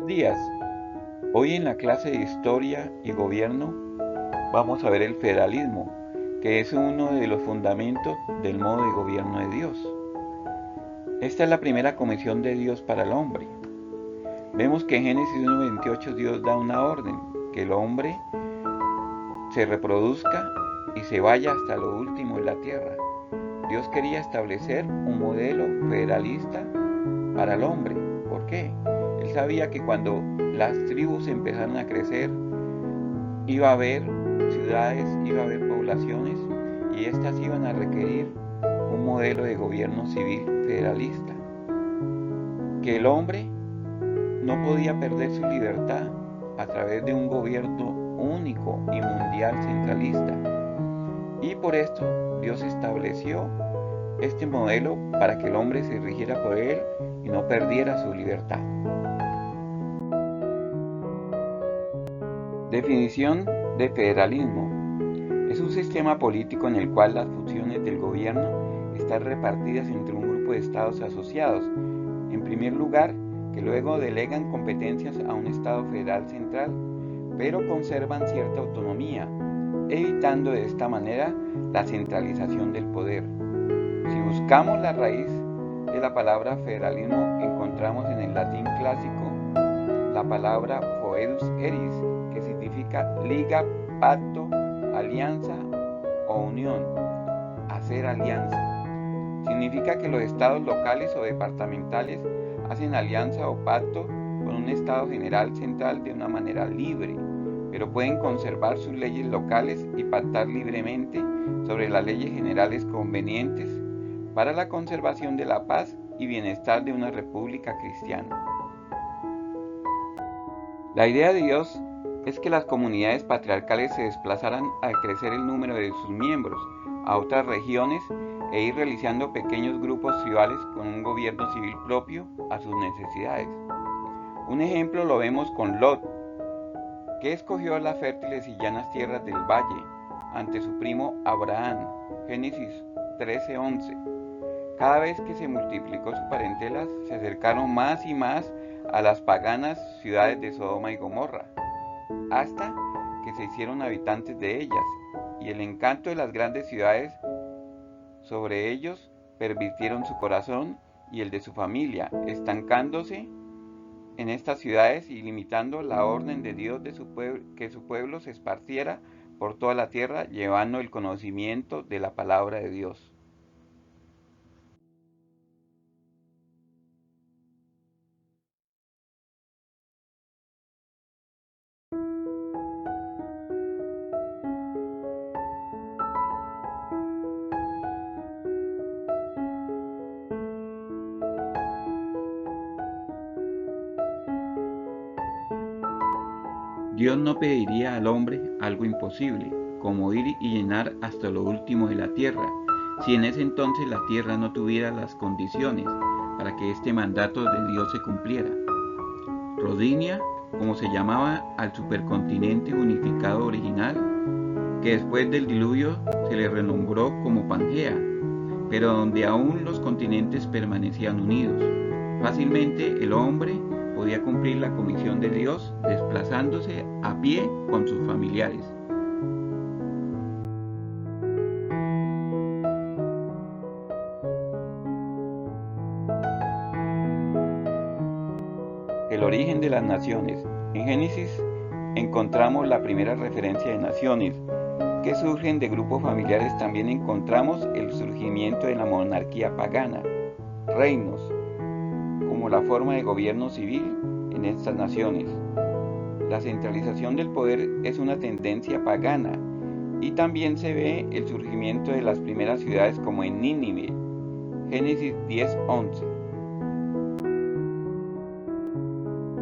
Buenos días. Hoy en la clase de Historia y Gobierno vamos a ver el federalismo, que es uno de los fundamentos del modo de gobierno de Dios. Esta es la primera comisión de Dios para el hombre. Vemos que en Génesis 1:28 Dios da una orden, que el hombre se reproduzca y se vaya hasta lo último de la tierra. Dios quería establecer un modelo federalista para el hombre. ¿Por qué? Él sabía que cuando las tribus empezaron a crecer, iba a haber ciudades, iba a haber poblaciones, y estas iban a requerir un modelo de gobierno civil federalista. Que el hombre no podía perder su libertad a través de un gobierno único y mundial centralista. Y por esto Dios estableció este modelo para que el hombre se rigiera por él y no perdiera su libertad. Definición de federalismo. Es un sistema político en el cual las funciones del gobierno están repartidas entre un grupo de estados asociados. En primer lugar, que luego delegan competencias a un estado federal central, pero conservan cierta autonomía, evitando de esta manera la centralización del poder. Si buscamos la raíz de la palabra federalismo, encontramos en el latín clásico la palabra foedus eris, que significa liga, pacto, alianza o unión, hacer alianza. Significa que los estados locales o departamentales hacen alianza o pacto con un estado general central de una manera libre, pero pueden conservar sus leyes locales y pactar libremente sobre las leyes generales convenientes para la conservación de la paz y bienestar de una república cristiana. La idea de Dios es que las comunidades patriarcales se desplazaran al crecer el número de sus miembros a otras regiones e ir realizando pequeños grupos tribales con un gobierno civil propio a sus necesidades. Un ejemplo lo vemos con Lot, que escogió las fértiles y llanas tierras del valle ante su primo Abraham, Génesis 13:11. Cada vez que se multiplicó su parentela, se acercaron más y más a las paganas ciudades de Sodoma y Gomorra, hasta que se hicieron habitantes de ellas, y el encanto de las grandes ciudades sobre ellos pervirtieron su corazón y el de su familia, estancándose en estas ciudades y limitando la orden de Dios de que su pueblo se esparciera por toda la tierra, llevando el conocimiento de la palabra de Dios. Dios no pediría al hombre algo imposible, como ir y llenar hasta lo último de la tierra, si en ese entonces la tierra no tuviera las condiciones para que este mandato de Dios se cumpliera. Rodinia, como se llamaba al supercontinente unificado original, que después del diluvio se le renombró como Pangea, pero donde aún los continentes permanecían unidos. Fácilmente el hombre podía cumplir la comisión de Dios desplazándose a pie con sus familiares. El origen de las naciones. En Génesis encontramos la primera referencia de naciones que surgen de grupos familiares. También encontramos el surgimiento de la monarquía pagana, reinos, como la forma de gobierno civil en estas naciones. La centralización del poder es una tendencia pagana, y también se ve el surgimiento de las primeras ciudades como en Nínive, Génesis 10:11.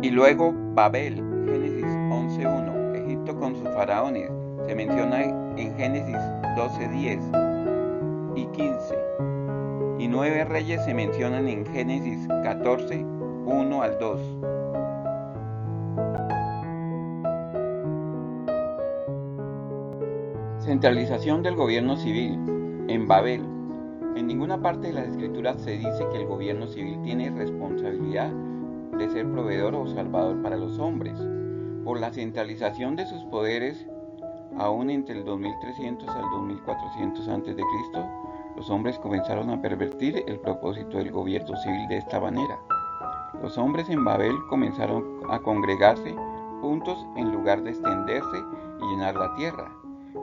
Y luego Babel, Génesis 11:1, Egipto con sus faraones, se menciona en Génesis 12:10 y 15. Y 9 reyes se mencionan en Génesis 14:1 al 2. Centralización del gobierno civil. En Babel, en ninguna parte de las escrituras se dice que el gobierno civil tiene responsabilidad de ser proveedor o salvador para los hombres. Por la centralización de sus poderes, aún entre el 2300 al 2400 a.C., los hombres comenzaron a pervertir el propósito del gobierno civil de esta manera. Los hombres en Babel comenzaron a congregarse juntos en lugar de extenderse y llenar la tierra.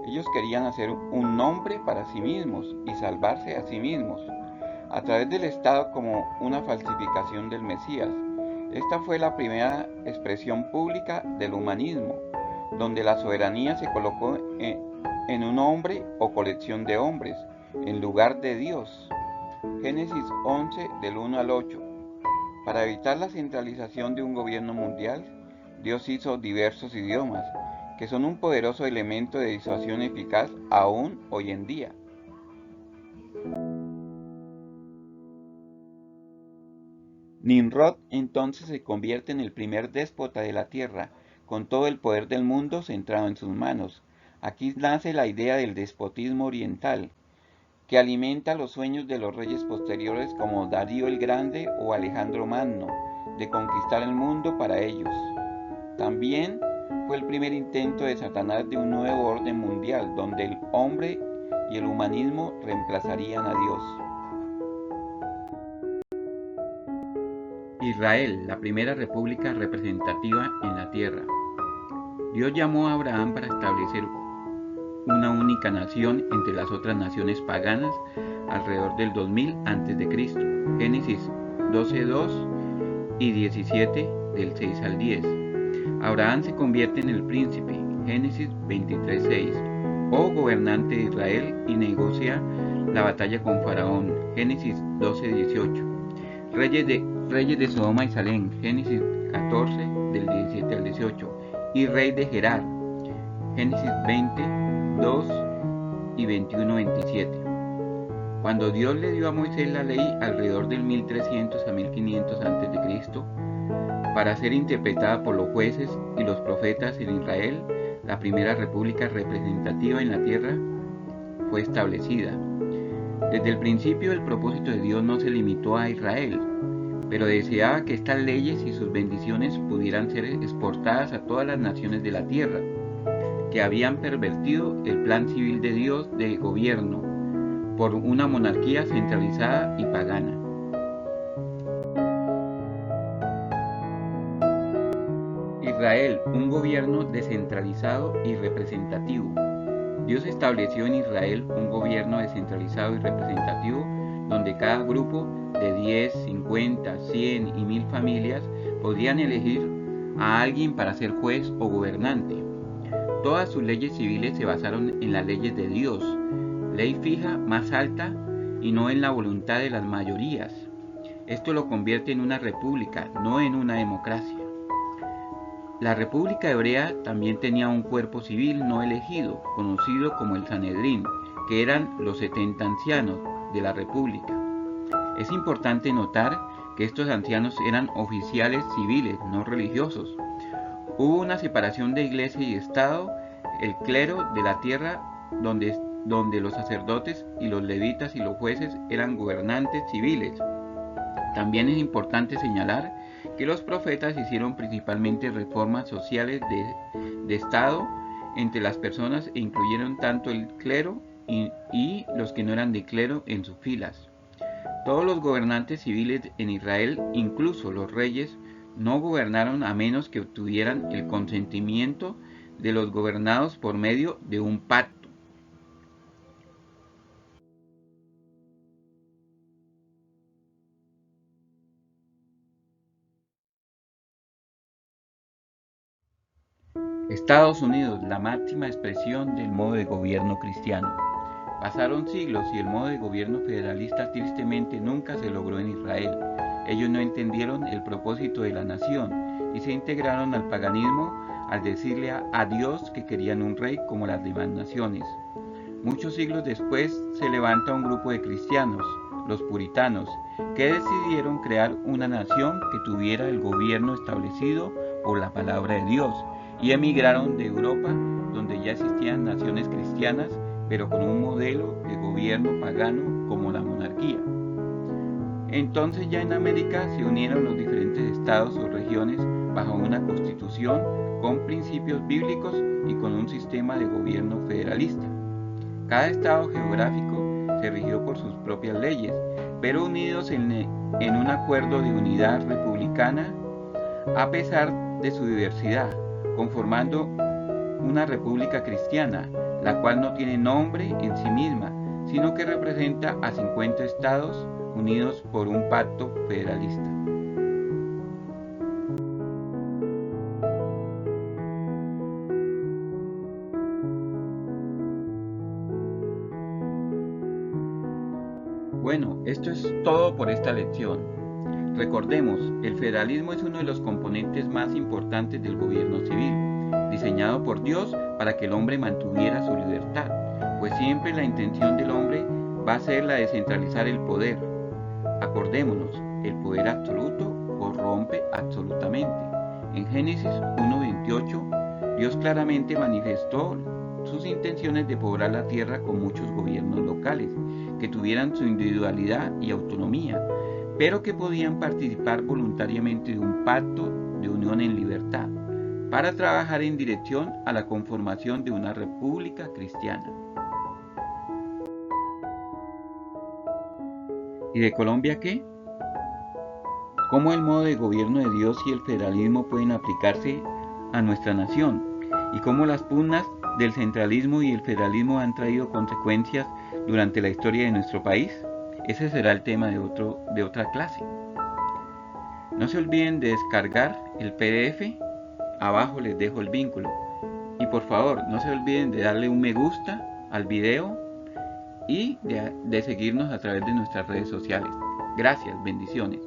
Ellos querían hacer un nombre para sí mismos y salvarse a sí mismos, a través del Estado como una falsificación del Mesías. Esta fue la primera expresión pública del humanismo, donde la soberanía se colocó en un hombre o colección de hombres, en lugar de Dios. Génesis 11 del 1 al 8. Para evitar la centralización de un gobierno mundial, Dios hizo diversos idiomas, que son un poderoso elemento de disuasión eficaz aún hoy en día. Nimrod entonces se convierte en el primer déspota de la tierra, con todo el poder del mundo centrado en sus manos. Aquí nace la idea del despotismo oriental, que alimenta los sueños de los reyes posteriores como Darío el Grande o Alejandro Magno, de conquistar el mundo para ellos. También fue el primer intento de Satanás de un nuevo orden mundial, donde el hombre y el humanismo reemplazarían a Dios. Israel, la primera república representativa en la tierra. Dios llamó a Abraham para establecer una única nación entre las otras naciones paganas alrededor del 2000 a.C. Génesis 12:2 y 17 del 6 al 10. Abraham se convierte en el príncipe, Génesis 23:6, o gobernante de Israel y negocia la batalla con Faraón, Génesis 12:18. Reyes de Sodoma y Salem, Génesis 14 del 17 al 18, y rey de Gerar, Génesis 20:2 y 21:27. Cuando Dios le dio a Moisés la ley alrededor del 1300 a 1500 a.C., para ser interpretada por los jueces y los profetas en Israel, la primera república representativa en la tierra fue establecida. Desde el principio el propósito de Dios no se limitó a Israel, pero deseaba que estas leyes y sus bendiciones pudieran ser exportadas a todas las naciones de la tierra, que habían pervertido el plan civil de Dios de gobierno por una monarquía centralizada y pagana. Israel, un gobierno descentralizado y representativo. Dios estableció en Israel un gobierno descentralizado y representativo donde cada grupo de 10, 50, 100 y 1000 familias podían elegir a alguien para ser juez o gobernante. Todas sus leyes civiles se basaron en las leyes de Dios, ley fija más alta y no en la voluntad de las mayorías. Esto lo convierte en una república, no en una democracia. La República Hebrea también tenía un cuerpo civil no elegido, conocido como el Sanedrín, que eran los 70 ancianos de la República. Es importante notar que estos ancianos eran oficiales civiles, no religiosos. Hubo una separación de iglesia y Estado, el clero de la tierra, donde los sacerdotes y los levitas y los jueces eran gobernantes civiles. También es importante señalar que los profetas hicieron principalmente reformas sociales de Estado entre las personas e incluyeron tanto el clero y los que no eran de clero en sus filas. Todos los gobernantes civiles en Israel, incluso los reyes, no gobernaron a menos que obtuvieran el consentimiento de los gobernados por medio de un pacto. Estados Unidos, la máxima expresión del modo de gobierno cristiano. Pasaron siglos y el modo de gobierno federalista tristemente nunca se logró en Israel. Ellos no entendieron el propósito de la nación y se integraron al paganismo al decirle a Dios que querían un rey como las demás naciones. Muchos siglos después se levanta un grupo de cristianos, los puritanos, que decidieron crear una nación que tuviera el gobierno establecido por la palabra de Dios y emigraron de Europa, donde ya existían naciones cristianas, pero con un modelo de gobierno pagano como la monarquía. Entonces ya en América se unieron los diferentes estados o regiones bajo una constitución con principios bíblicos y con un sistema de gobierno federalista. Cada estado geográfico se rigió por sus propias leyes, pero unidos en un acuerdo de unidad republicana a pesar de su diversidad, conformando una república cristiana, la cual no tiene nombre en sí misma, sino que representa a 50 estados unidos por un pacto federalista. Bueno, esto es todo por esta lección. Recordemos, el federalismo es uno de los componentes más importantes del gobierno civil, diseñado por Dios para que el hombre mantuviera su libertad, pues siempre la intención del hombre va a ser la de centralizar el poder. Acordémonos, el poder absoluto corrompe absolutamente. En Génesis 1:28, Dios claramente manifestó sus intenciones de poblar la tierra con muchos gobiernos locales, que tuvieran su individualidad y autonomía, pero que podían participar voluntariamente de un pacto de unión en libertad, para trabajar en dirección a la conformación de una república cristiana. ¿Y de Colombia qué? ¿Cómo el modo de gobierno de Dios y el federalismo pueden aplicarse a nuestra nación? ¿Y cómo las pugnas del centralismo y el federalismo han traído consecuencias durante la historia de nuestro país? Ese será el tema de otra clase. No se olviden de descargar el PDF, abajo les dejo el vínculo. Y por favor, no se olviden de darle un me gusta al video y de seguirnos a través de nuestras redes sociales. Gracias, bendiciones.